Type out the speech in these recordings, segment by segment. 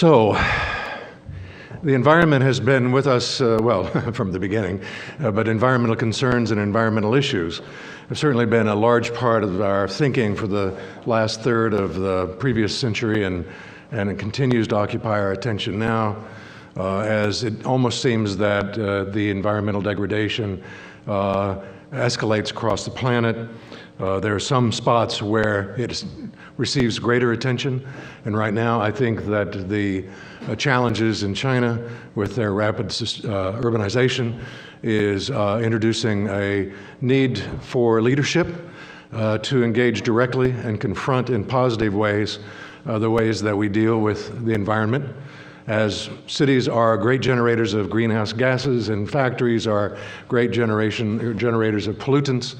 So, the environment has been with us, well, from the beginning, but environmental concerns and environmental issues have certainly been a large part of our thinking for the last third of the previous century, and it continues to occupy our attention now, as it almost seems that the environmental degradation escalates across the planet. There are some spots where it receives greater attention, and right now I think that the challenges in China with their rapid urbanization is introducing a need for leadership to engage directly and confront in positive ways the ways that we deal with the environment. As cities are great generators of greenhouse gases and factories are great generators of pollutants,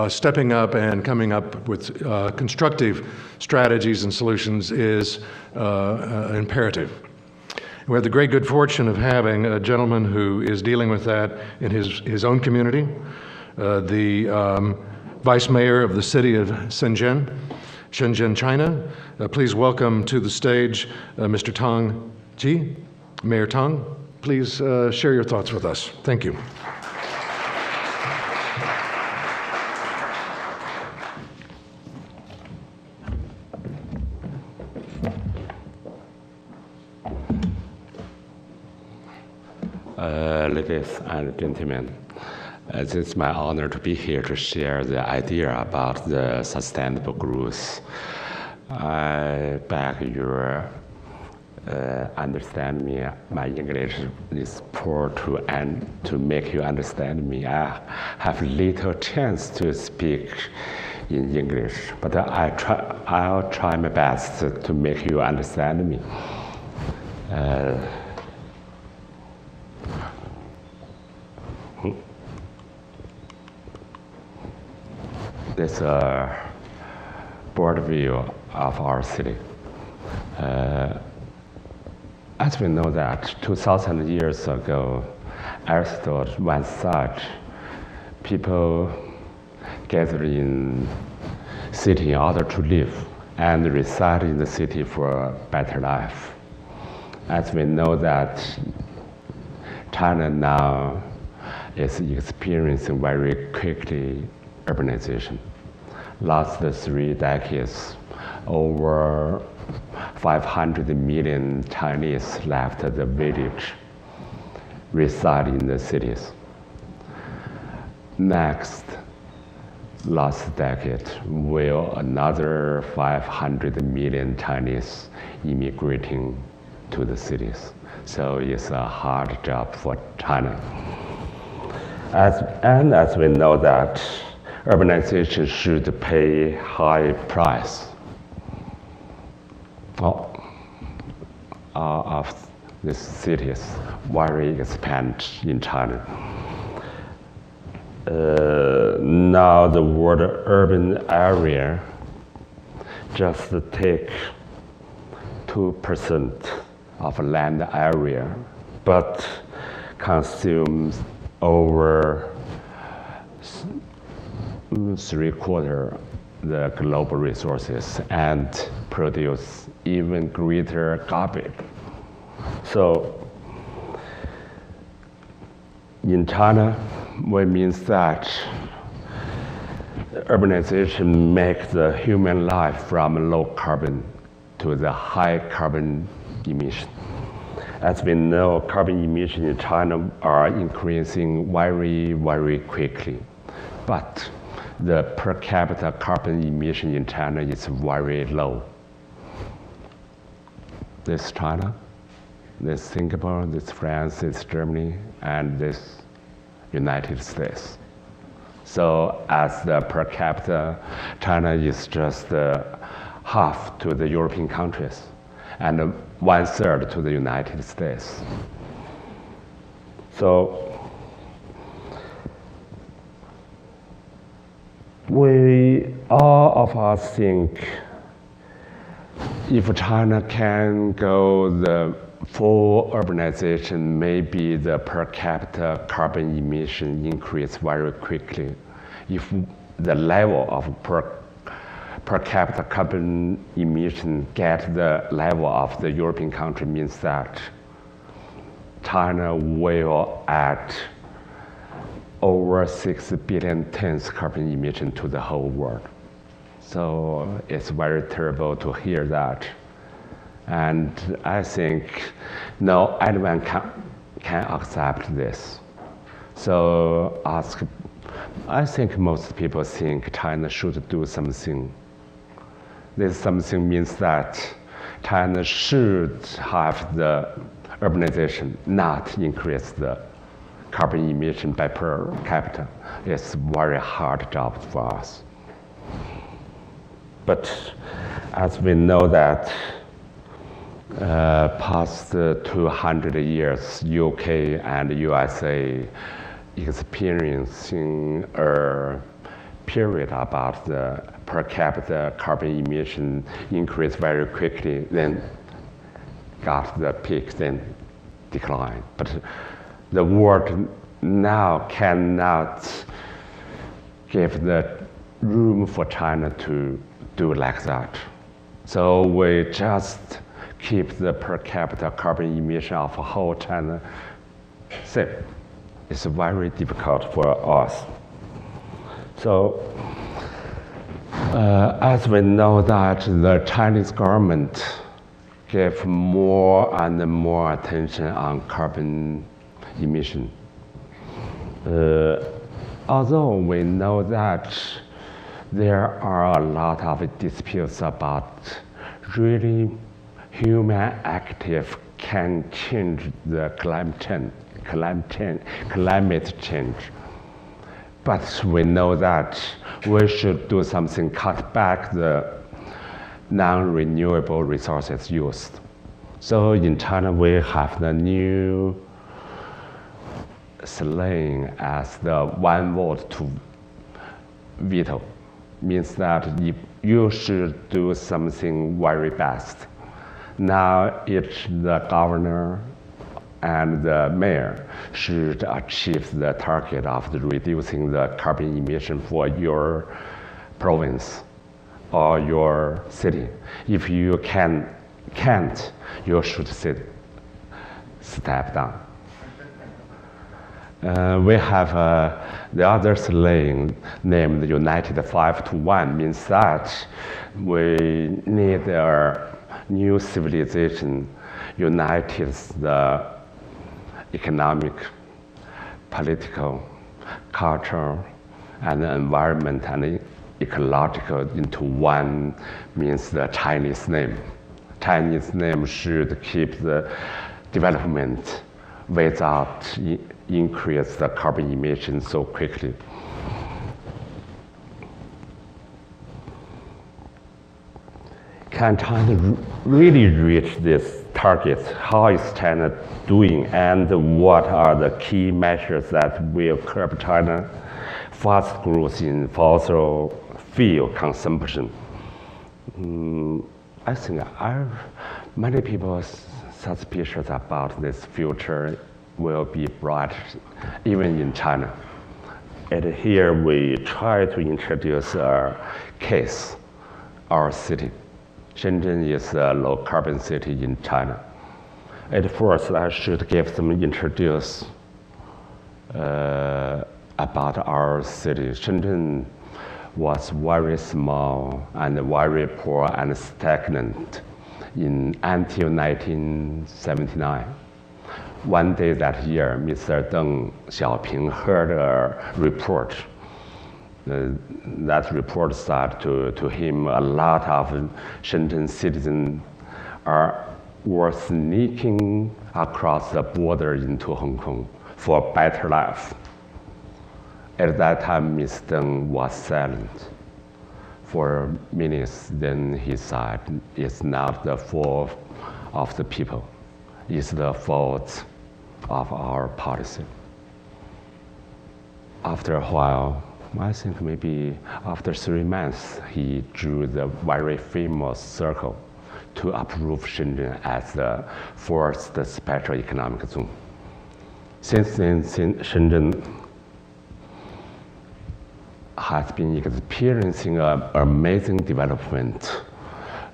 stepping up and coming up with constructive strategies and solutions is imperative. We have the great good fortune of having a gentleman who is dealing with that in his own community, the Vice Mayor of the city of Shenzen, China. Please welcome to the stage Mr. Tang. Mayor Tang, please share your thoughts with us. Thank you. Ladies and gentlemen, it is my honor to be here to share the idea about the sustainable growth. I beg your understand me. My English is poor to make you understand me. I have little chance to speak in English, but I'll try my best to make you understand me. This is a broad view of our city. As we know that 2,000 years ago, Aristotle once said, people gathered in city in order to live and reside in the city for a better life. As we know that China now is experiencing very quickly urbanization. Last 3 decades, over 500 million Chinese left the village, reside in the cities. Last decade, will another 500 million Chinese immigrating to the cities. So it's a hard job for China. As we know that urbanization should pay high price of these cities, very expand in China. Now the word urban area just take 2% of land area, but consumes over 3/4 the global resources and produce even greater garbage. So in China, it means that urbanization makes the human life from low carbon to the high carbon emission. As we know, carbon emissions in China are increasing very, very quickly. But the per capita carbon emission in China is very low. This China, this Singapore, this France, this Germany, and this United States. So as the per capita, China is just half to the European countries and 1/3 to the United States. So all of us think if China can go the full urbanization, maybe the per capita carbon emission increase very quickly. If the level of per capita carbon emission get the level of the European country means that China will add over 6 billion tons carbon emission to the whole world. So it's very terrible to hear that. And I think no anyone can accept this. So I think most people think China should do something. This something means that China should have the urbanization, not increase the carbon emission by per capita. It's a very hard job for us. But as we know that past 200 years, UK and USA experiencing a period about the per capita carbon emission increase very quickly, then got the peak, then decline. But the world now cannot give the room for China to do like that. So we just keep the per capita carbon emission of whole China safe. It's very difficult for us. So as we know that the Chinese government gave more and more attention on carbon emission. Although we know that there are a lot of disputes about really human active can change the climate change. But we know that we should do something, cut back the non-renewable resources used. So in China, we have the new slang as the one vote to veto. Means that you should do something very fast. Now each the governor and the mayor should achieve the target of reducing the carbon emission for your province or your city. If you can't, you should step down. We have the other slang named United 5 to 1, means that we need a new civilization united the economic, political, cultural, and environment and ecological into one, means the Chinese name. Chinese name should keep the development without increase the carbon emission so quickly. Can China really reach this target? How is China doing, and what are the key measures that will curb China's fast growth in fossil fuel consumption? I think many people suspicious about this future will be bright even in China. And here we try to introduce a case, our city. Shenzhen is a low carbon city in China. At first, I should give some introduce about our city. Shenzhen was very small and very poor and stagnant until 1979. One day that year, Mr. Deng Xiaoping heard a report. That report said to him a lot of Shenzhen citizens were sneaking across the border into Hong Kong for a better life. At that time, Mr. Deng was silent for minutes. Then he said, "It's not the fault of the people. It's the fault of our policy." After a while, I think maybe after 3 months, he drew the very famous circle to approve Shenzhen as the first special economic zone. Since then, Shenzhen has been experiencing an amazing development.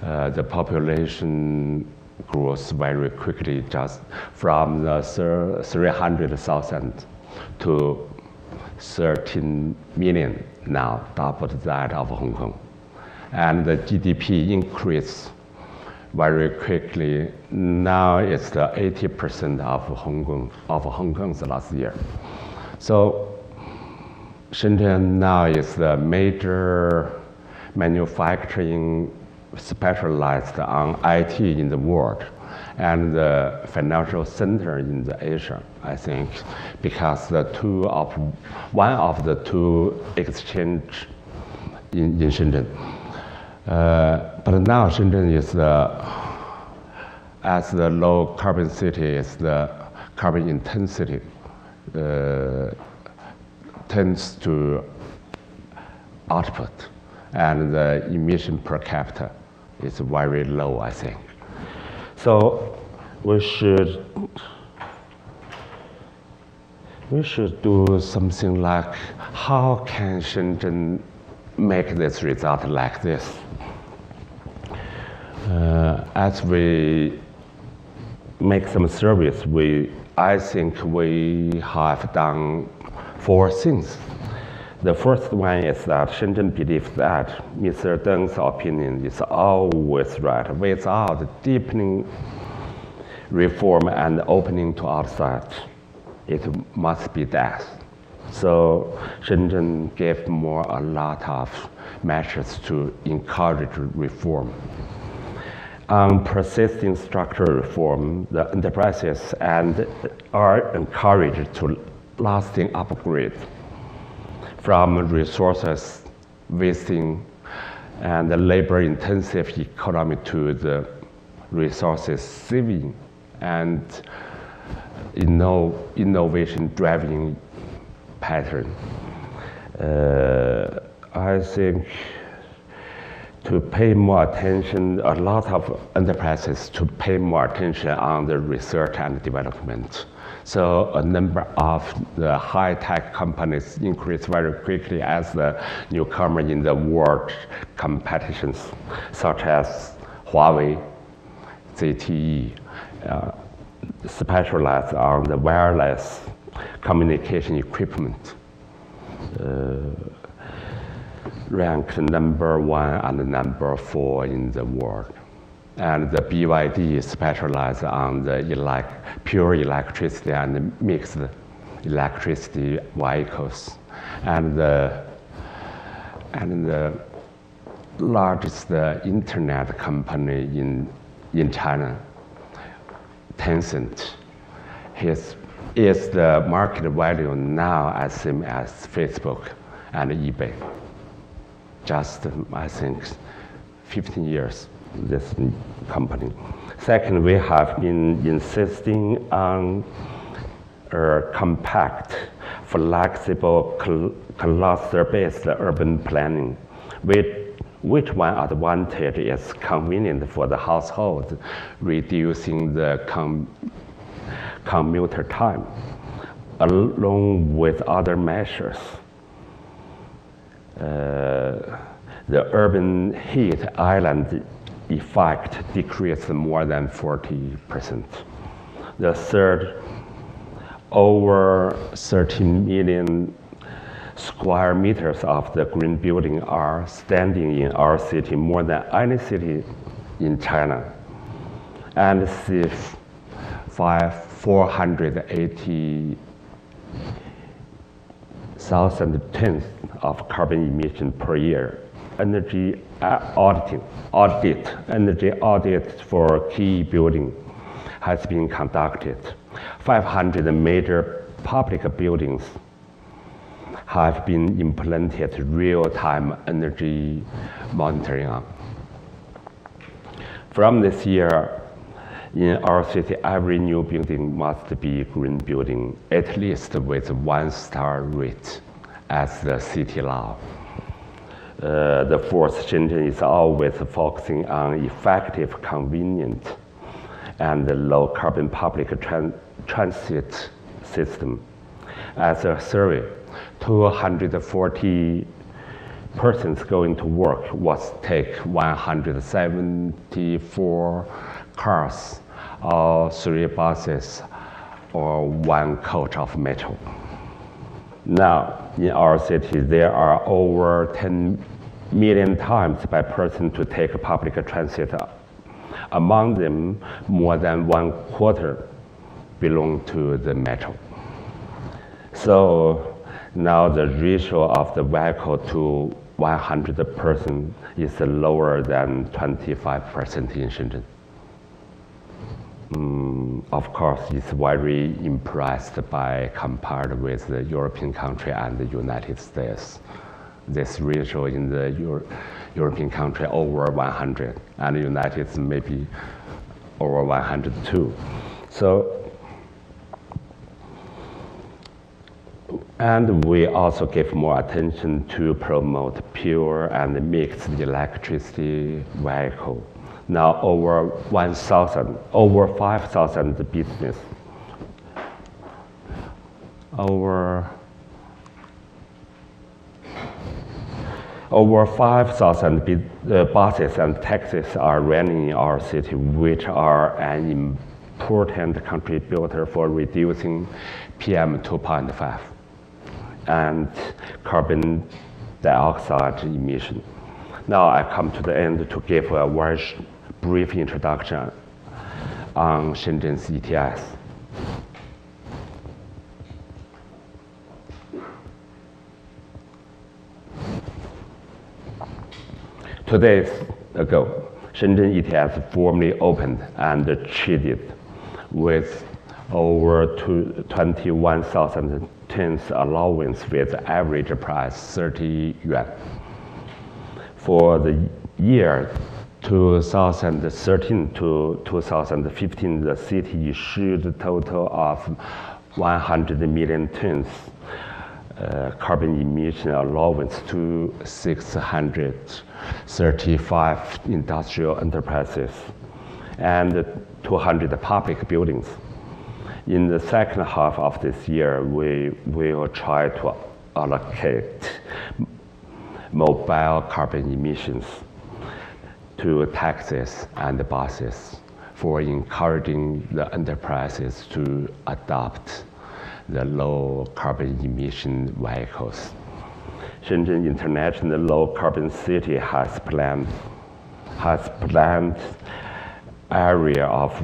The population grows very quickly, just from the 300,000 to 13 million now, double that of Hong Kong. And the GDP increased very quickly. Now it's the 80% of Hong Kong's last year. So Shenzhen now is the major manufacturing specialized on IT in the world and the financial center in the Asia, I think, because one of the two exchange in Shenzhen. But now Shenzhen is as the low carbon city, is the carbon intensity tends to output, and the emission per capita is very low, I think. So we should do something like, how can Shenzhen make this result like this? As we make some surveys, I think we have done 4 things. The first one is that Shenzhen believes that Mr. Deng's opinion is always right. Without deepening reform and opening to outside, it must be death. So Shenzhen gave a lot of measures to encourage reform. On persisting structural reform, the enterprises are encouraged to lasting upgrade from resources wasting and the labor-intensive economy to the resources saving and innovation driving pattern. I think to pay more attention, a lot of enterprises to pay more attention on the research and development. So a number of the high-tech companies increase very quickly as the newcomer in the world competitions, such as Huawei, ZTE, specialized on the wireless communication equipment, ranked number 1 and number 4 in the world. And the BYD specialized on the pure electricity and mixed electricity vehicles. And the largest internet company in China, Tencent, is the market value now as same as Facebook and eBay. Just, I think, 15 years, this company. Second, we have been insisting on compact, flexible, cluster-based urban planning, which one advantage is convenient for the household, reducing the commuter time, along with other measures. The urban heat island effect decreased more than 40%. The third, over 13 million square meters of the green building are standing in our city, more than any city in China, and save 480,000 tons of carbon emission per year. Energy audit for key building has been conducted. 500 major public buildings have been implemented real-time energy monitoring on. From this year, in our city, every new building must be green building, at least with 1-star rate as the city law. The fourth, Shenzhen is always focusing on effective, convenient, and low carbon public transit system. As a survey, 240 persons going to work was take 174 cars, or 3 buses, or 1 coach of metro. Now, in our city, there are over 10 million times by person to take public transit. Among them, more than 1/4 belong to the metro. So now the ratio of the vehicle to 100 person is lower than 25% in Shenzhen. Of course, it's very impressed by compared with the European country and the United States. This ratio in the European country over 100, and the United States maybe over 102. So, and we also give more attention to promote pure and mixed electricity vehicle. Now over 5,000 business, over 5,000 buses and taxis are running in our city, which are an important contributor for reducing PM 2.5 and carbon dioxide emission. Now I come to the end to give a very brief introduction on Shenzhen's ETS. Two days ago, Shenzhen ETS formally opened and traded with over 21,000 tons allowance with average price 30 yuan. For the year 2013 to 2015, the city issued a total of 100 million tons carbon emission allowance to 635 industrial enterprises and 200 public buildings. In the second half of this year, we will try to allocate mobile carbon emissions to taxis and buses for encouraging the enterprises to adopt the low carbon emission vehicles. Shenzhen International Low Carbon City has planned area of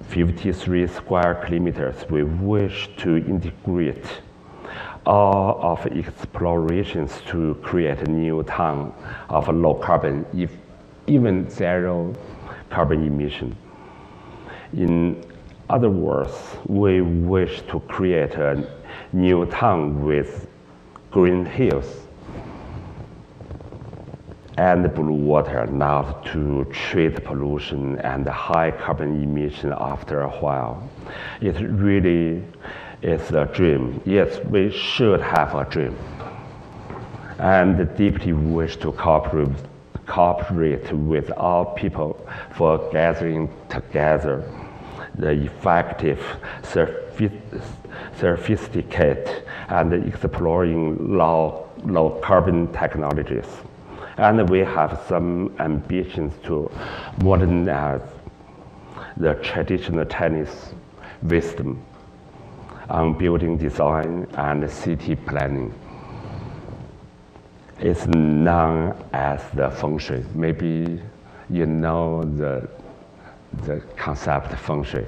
53 square kilometers. We wish to integrate all of explorations to create a new town of low carbon, even zero carbon emission. In other words, we wish to create a new town with green hills and blue water, not to treat pollution and high carbon emission after a while. It really is a dream. Yes, we should have a dream. And deeply wish to cooperate with all people for gathering together the effective, sophisticated, and exploring low carbon technologies. And we have some ambitions to modernize the traditional Chinese wisdom on building design and city planning. It's known as the feng shui. Maybe you know the concept feng shui.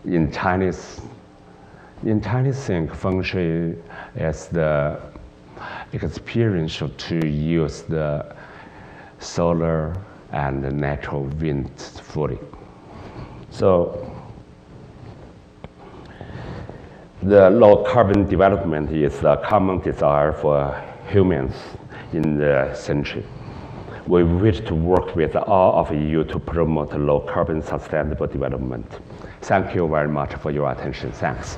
In Chinese think feng shui is the experience to use the solar and the natural wind fully. So the low carbon development is a common desire for humans in the century. We wish to work with all of you to promote low carbon sustainable development. Thank you very much for your attention. Thanks.